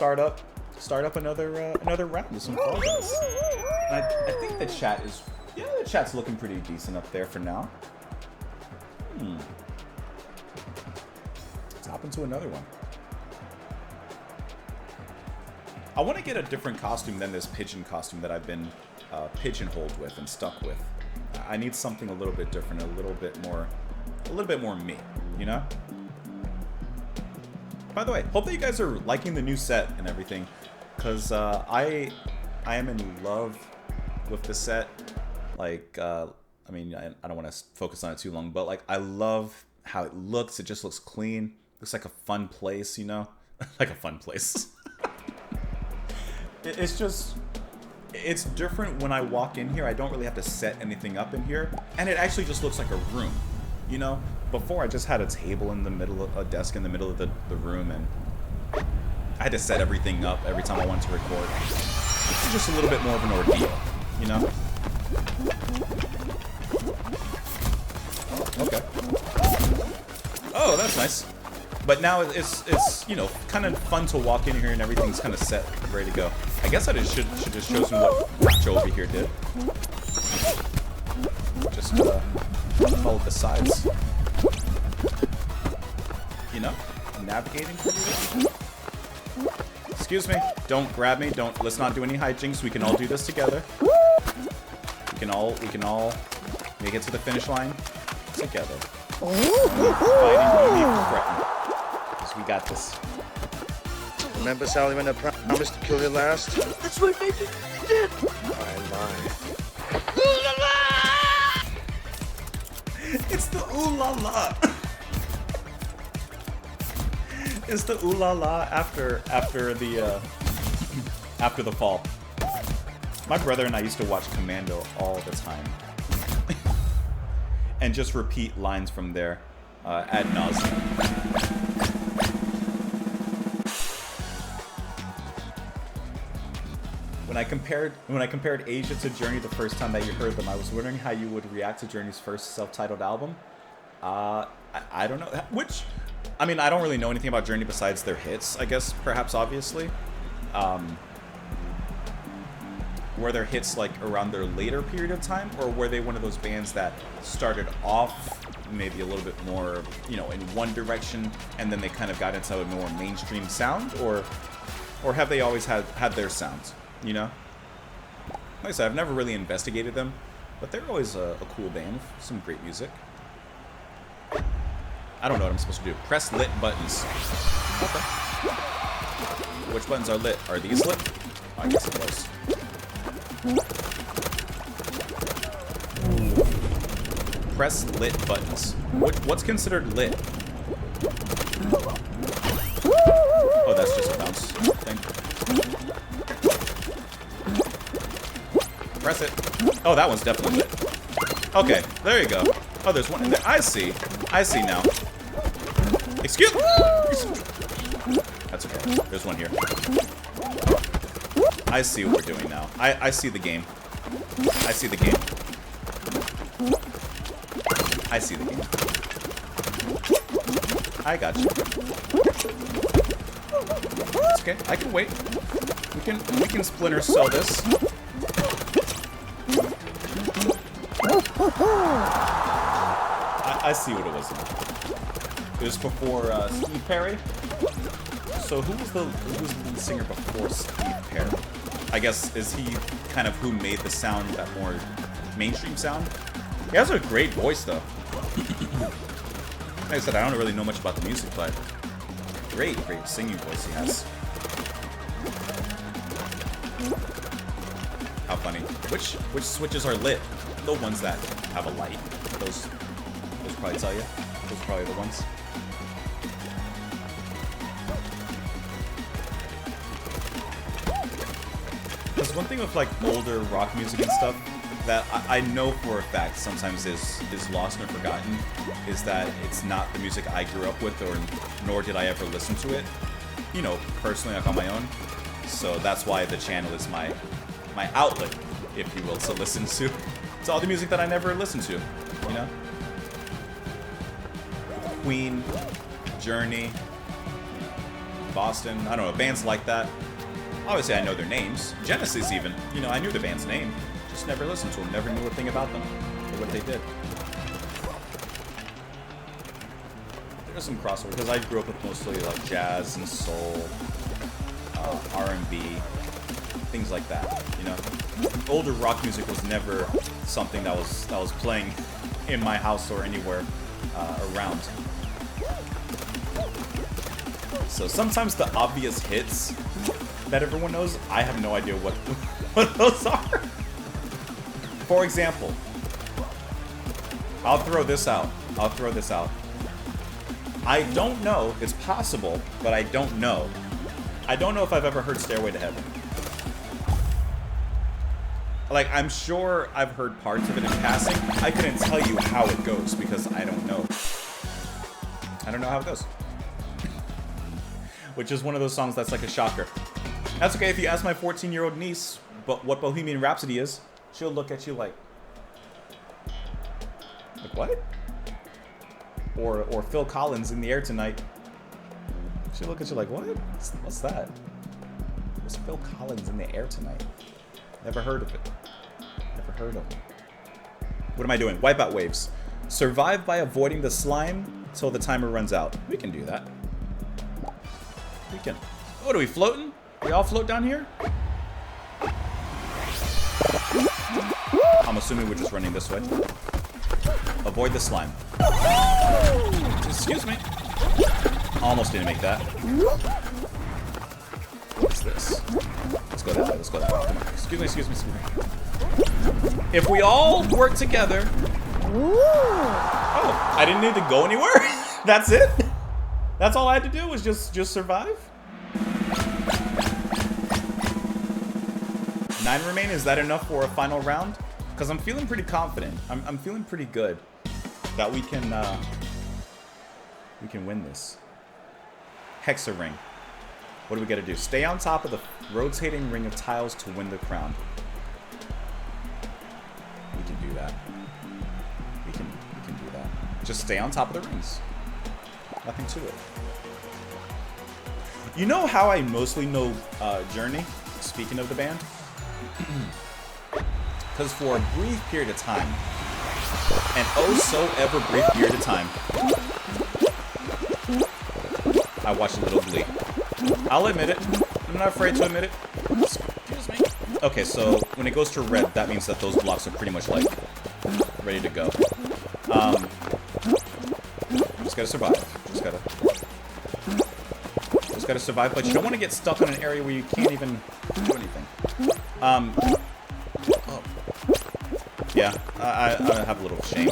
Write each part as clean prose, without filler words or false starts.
start up another round of some Fall Guys. And I think the chat is, yeah, the chat's looking pretty decent up there for now. Let's hop into another one. I want to get a different costume than this pigeon costume that I've been pigeonholed with and stuck with. I need something a little bit different, a little bit more me, you know? By the way, hope that you guys are liking the new set and everything, because I am in love with the set. Like, I mean, I don't want to focus on it too long, but like, I love how it looks. It just looks clean. Looks like a fun place, you know? Like a fun place. It's just, it's different when I walk in here. I don't really have to set anything up in here, and it actually just looks like a room, you know? Before, I just had a table in the middle of a desk in the middle of the room, and I had to set everything up every time I wanted to record. It's just a little bit more of an ordeal, you know? Okay. Oh, that's nice. But now it's you know, kind of fun to walk in here and everything's kind of set, ready to go. I guess I should just show you what Joe over here did. Just follow the sides. You know, navigating pretty well. Excuse me. Don't grab me. Let's not do any hijinks. We can all do this together. We can all make it to the finish line together. Fighting me threatened. Because we got this. Remember, Sally, when I promised to kill you last? That's what made you did. I lied. It's the ooh la la. It's the ooh la la after the fall. My brother and I used to watch Commando all the time, and just repeat lines from there ad nauseum. When I compared Asia to Journey the first time that you heard them, I was wondering how you would react to Journey's first self-titled album. I don't know. Which, I mean, I don't really know anything about Journey besides their hits, I guess, perhaps, obviously. Were their hits, like, around their later period of time? Or were they one of those bands that started off maybe a little bit more, you know, in one direction, and then they kind of got into a more mainstream sound? Or have they always had their sounds? You know? Like I said, I've never really investigated them, but they're always a cool band with some great music. I don't know what I'm supposed to do. Press lit buttons. Okay. Which buttons are lit? Are these lit? Oh, I guess it was. Press lit buttons. What's considered lit? Oh, that's just a bounce thing. Press it. Oh, that one's definitely lit. Okay, there you go. Oh, there's one in there. I see now. Excuse me. That's okay. There's one here. I see what we're doing now. I see the game. I see the game. I see the game. I got you. It's okay. I can wait. We can Splinter Cell this. I see what it was. It was before Steve Perry. So who was the lead singer before Steve Perry? I guess, is he kind of who made the sound that more mainstream sound? He has a great voice though. Like I said, I don't really know much about the music, but great singing voice he has. How funny. Which switches are lit? The ones that have a light. Those probably tell you. Those are probably the ones. Because one thing with like older rock music and stuff that I know for a fact sometimes is lost and forgotten is that it's not the music I grew up with, or nor did I ever listen to it, you know, personally, like on my own. So that's why the channel is my outlet, if you will, to listen to. It's all the music that I never listened to, you know? Queen, Journey, Boston. I don't know, bands like that. Obviously, I know their names. Genesis, even. You know, I knew the band's name. Just never listened to them. Never knew a thing about them or what they did. There's some crossover because I grew up with mostly like jazz and soul, R&B, things like that. You know, older rock music was never something that was playing in my house or anywhere around. So sometimes the obvious hits that everyone knows, I have no idea what those are. For example, I'll throw this out. I don't know. It's possible, but I don't know. I don't know if I've ever heard Stairway to Heaven. Like, I'm sure I've heard parts of it in passing. I couldn't tell you how it goes because I don't know. I don't know how it goes. Which is one of those songs that's like a shocker. That's okay if you ask my 14-year-old niece what Bohemian Rhapsody is. She'll look at you like what? Or Phil Collins, In the Air Tonight. She'll look at you like, what? What's that? What's Phil Collins, In the Air Tonight? Never heard of it. Never heard of it. What am I doing? Wipeout waves. Survive by avoiding the slime till the timer runs out. We can do that. We can. What are we floating? We all float down here? I'm assuming we're just running this way. Avoid the slime. Excuse me. Almost didn't make that. What's this? Let's go that way. Let's go that way. Come on. Excuse me. If we all work together. Oh, I didn't need to go anywhere. That's it. That's all I had to do was just survive. 9 remain. Is that enough for a final round? Because I'm feeling pretty confident. I'm feeling pretty good that we can win this. Hexa ring. What do we got to do? Stay on top of the rotating ring of tiles to win the crown. We can do that. We can do that. Just stay on top of the rings. Nothing to it. You know how I mostly know Journey? Speaking of the band. Because for a brief period of time, an oh so ever brief period of time, I watched a little Glee. I'll admit it. I'm not afraid to admit it. Excuse me. Okay, so when it goes to red, that means that those blocks are pretty much like ready to go. Just gotta survive. Just gotta survive, but you don't want to get stuck in an area where you can't even do anything. Yeah, I have a little shame.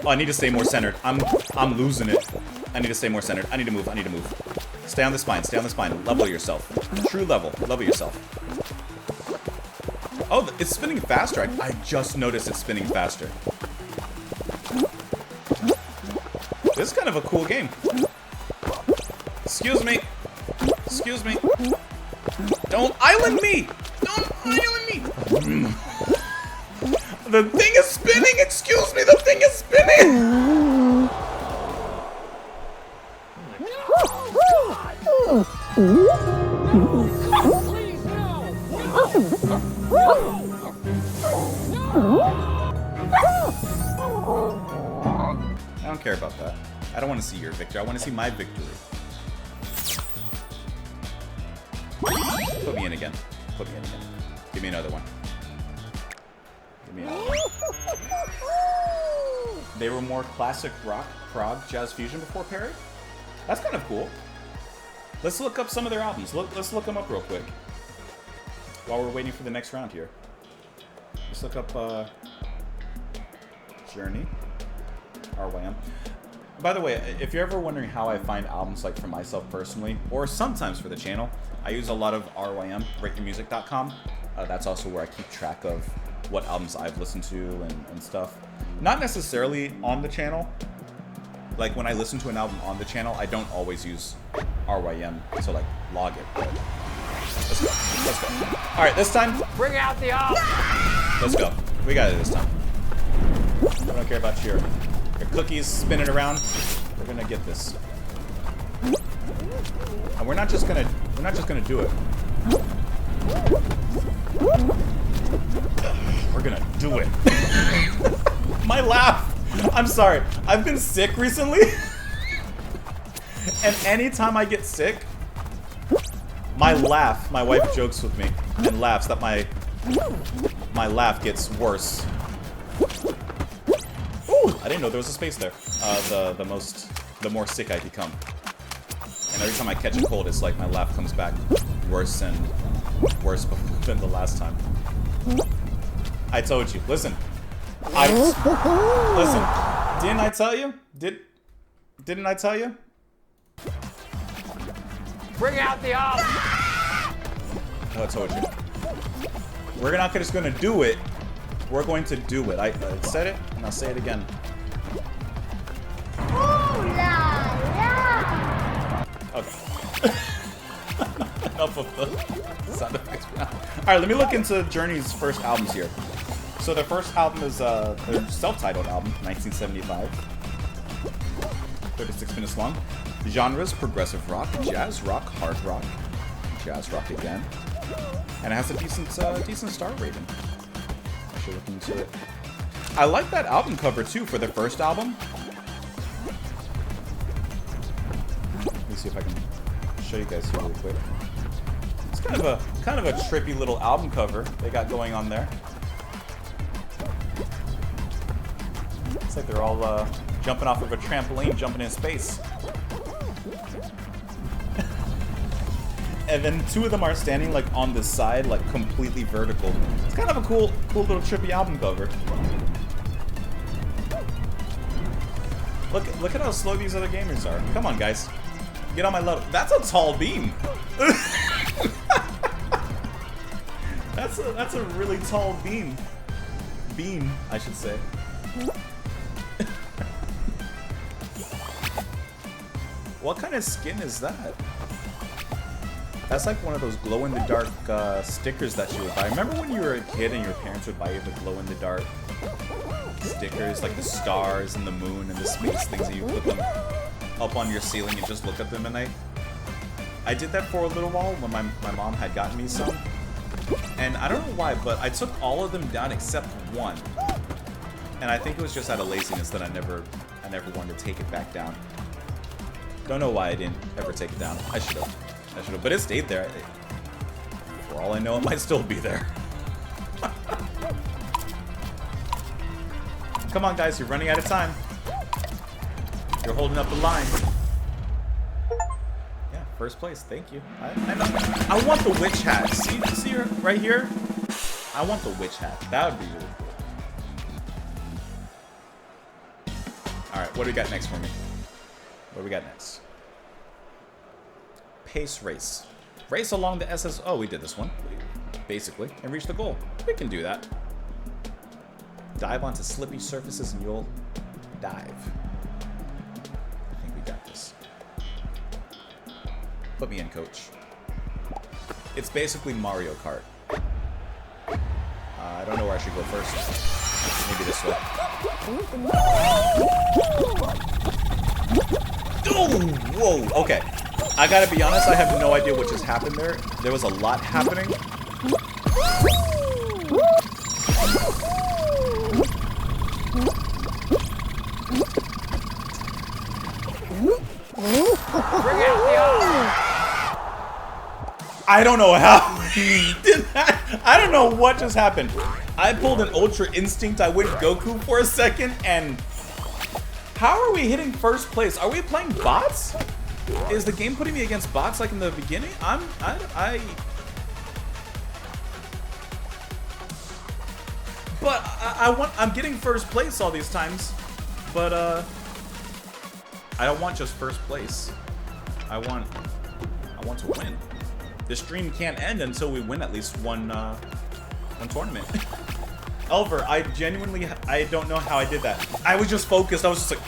Oh, I need to stay more centered. I'm losing it. I need to stay more centered. I need to move. Stay on the spine. Level yourself. True level. Level yourself. Oh, it's spinning faster. I just noticed it's spinning faster. This is kind of a cool game. Excuse me. Don't island me! The thing is spinning! Excuse me, the thing is spinning! I don't care about that. I don't want to see your victory. I want to see my victory. Put me in again. Give me another one. They were more classic rock, prog, jazz fusion before Perry? That's kind of cool. Let's look up some of their albums. Let's look them up real quick. While we're waiting for the next round here. Let's look up Journey. RYM. By the way, if you're ever wondering how I find albums like for myself personally, or sometimes for the channel, I use a lot of RYM, rateyourmusic.com. That's also where I keep track of what albums I've listened to and stuff. Not necessarily on the channel. Like when I listen to an album on the channel, I don't always use RYM to like log it. But let's go. All right, this time. Bring out the album. Let's go. We got it this time. I don't care about your cookies spinning around. We're gonna get this. And we're not just gonna do it. We're gonna do it. My laugh. I'm sorry. I've been sick recently. And anytime I get sick, my wife jokes with me and laughs that my laugh gets worse. Ooh, I didn't know there was a space there. The more sick I become. And every time I catch a cold, it's like my laugh comes back worse and worse than the last time. I told you. Listen. Listen. Didn't I tell you? Didn't I tell you? Bring out the arm! Oh, I told you. We're not just gonna do it. We're going to do it. I said it, and I'll say it again. Ooh la la! Okay. Enough of the sound effects. Alright, let me look into Journey's first albums here. So their first album is their self-titled album, 1975. 36 minutes long. Genres: progressive rock, jazz rock, hard rock, jazz rock again. And it has a decent star rating. I should look into it. I like that album cover too for their first album. Let me see if I can show you guys here really quick. It's kind of a trippy little album cover they got going on there. It's like they're all jumping off of a trampoline, jumping in space. And then two of them are standing like on the side, like completely vertical. It's kind of a cool little trippy album cover. Look at how slow these other gamers are. Come on, guys, get on my level. That's a tall beam. That's a really tall beam. Beam, I should say. What kind of skin is that? That's like one of those glow-in-the-dark stickers that you would buy. Remember when you were a kid and your parents would buy you the glow-in-the-dark stickers, like the stars and the moon and the space things, and you put them up on your ceiling and just look at them at night? I did that for a little while when my mom had gotten me some. And I don't know why, but I took all of them down except one. And I think it was just out of laziness that I never wanted to take it back down. Don't know why I didn't ever take it down. I should have. But it stayed there. For all I know, it might still be there. Come on, guys. You're running out of time. You're holding up the line. Yeah, first place. Thank you. I want the witch hat. See her right here? I want the witch hat. That would be really cool. Alright, what do we got next for me? What do we got next? Pace race. Race along the SS... Oh, we did this one. Basically. And reach the goal. We can do that. Dive onto slippy surfaces and you'll dive. I think we got this. Put me in, coach. It's basically Mario Kart. I don't know where I should go first. Maybe this way. Oh, whoa, okay. I gotta be honest, I have no idea what just happened there. There was a lot happening. I don't know how he did that. I don't know what just happened. I pulled an Ultra Instinct. I went Goku for a second, and how are we hitting first place? Are we playing bots? Is the game putting me against bots like in the beginning? I'm getting first place all these times, but I don't want just first place. I want to win. The stream can't end until we win at least one tournament. Elver, I don't know how I did that. I was just focused. I was just like,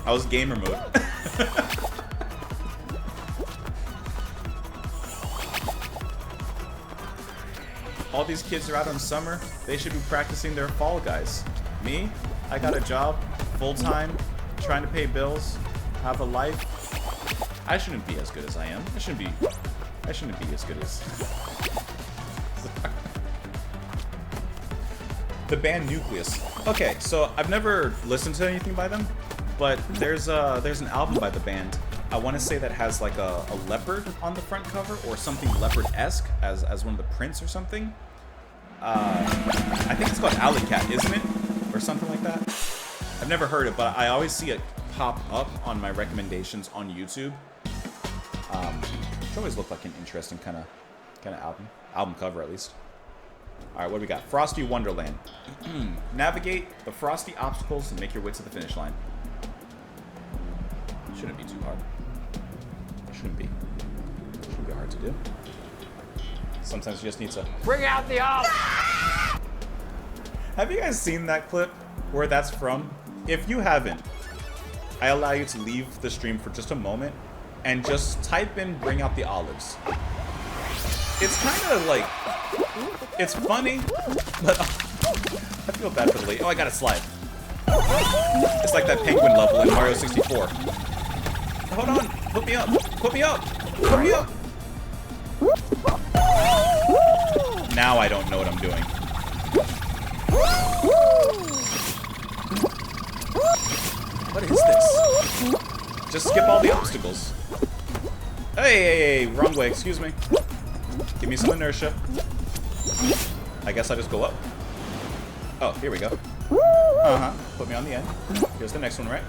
I was gamer mode. All these kids are out on summer. They should be practicing their Fall Guys. Me, I got a job, full time, trying to pay bills, have a life. I shouldn't be as good as I am. I shouldn't be as good as... The band Nucleus. Okay, so I've never listened to anything by them, but there's an album by the band. I want to say that has like a leopard on the front cover or something leopard-esque as one of the prints or something. I think it's called Alley Cat, isn't it? Or something like that. I've never heard it, but I always see it pop up on my recommendations on YouTube. Which always looked like an interesting kind of album cover at least. All right, what do we got? Frosty Wonderland. Navigate the frosty obstacles and make your way to the finish line. Shouldn't be too hard. Shouldn't be hard to do. Sometimes you just need to Bring out the olive! Have you guys seen that clip where that's from? If you haven't, I allow you to leave the stream for just a moment and just type in "bring out the olives." It's kind of like, it's funny, but I feel bad for the lady. Oh, I got a slide. It's like that penguin level in Mario 64. Hold on, put me up, put me up, put me up. Now I don't know what I'm doing. What is this? Just skip all the obstacles. Hey, wrong way, excuse me. Give me some inertia. I guess I just go up. Oh, here we go. Uh-huh. Put me on the end. Here's the next one, right?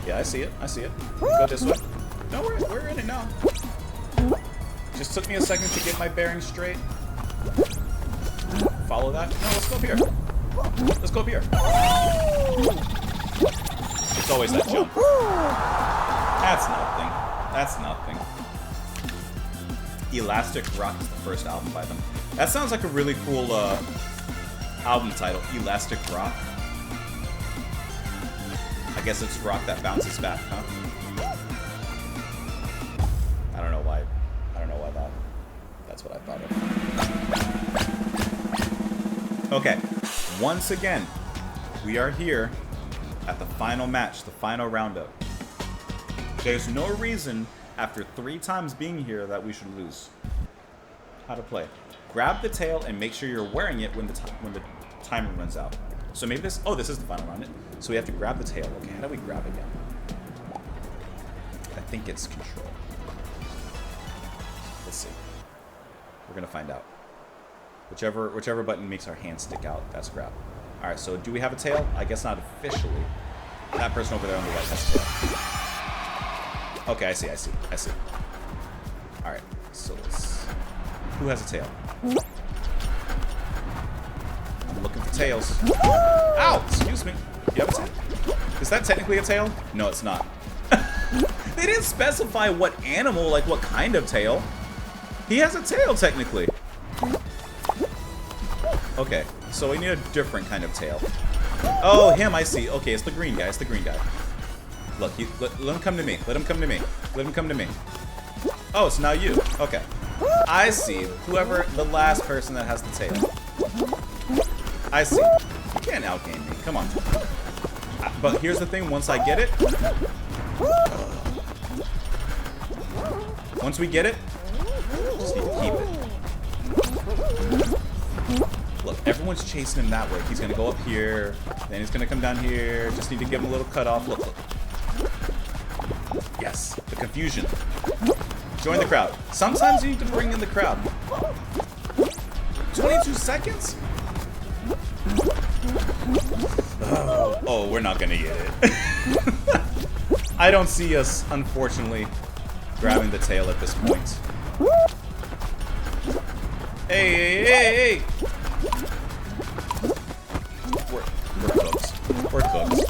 Yeah, I see it. I see it. Go this way. No, we're in it now. Just took me a second to get my bearings straight. Follow that. No, let's go up here. Let's go up here. It's always that jump. That's nothing. That's nothing. Elastic Rock is the first album by them. That sounds like a really cool album title. Elastic Rock. I guess it's rock that bounces back, huh? I don't know why. I don't know why that's what I thought of. Okay. Once again, we are here at the final match, the final roundup. There's no reason after 3 times being here that we should lose. How to play. Grab the tail and make sure you're wearing it when the timer runs out. So maybe this... Oh, this is the final round. So we have to grab the tail. Okay, how do we grab again? I think it's control. Let's see. We're going to find out. Whichever button makes our hand stick out, that's grab. Alright, so do we have a tail? I guess not officially. That person over there on the right has a tail. Okay, I see. Alright, so let's... Who has a tail? I'm looking for tails. Ow! Excuse me. You have a tail? Is that technically a tail? No, it's not. They didn't specify what animal, like what kind of tail. He has a tail, technically. Okay, so we need a different kind of tail. Oh, him, I see. Okay, it's the green guy. It's the green guy. Look, let him come to me. Let him come to me. Let him come to me. Oh, it's now you. Okay. I see. Whoever, the last person that has the tail. I see. You can't outgame me. Come on. But here's the thing. Once I get it. Once we get it, just need to keep it. Look, everyone's chasing him that way. He's going to go up here. Then he's going to come down here. Just need to give him a little cut off. Look, look. Yes. The confusion. Join the crowd. Sometimes you need to bring in the crowd. 22 seconds? Oh, we're not going to get it. I don't see us, unfortunately, grabbing the tail at this point. Hey! We're cooked. We're cooked.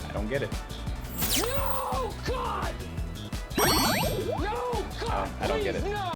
I don't get it. No, God! No, God! I don't get it. No.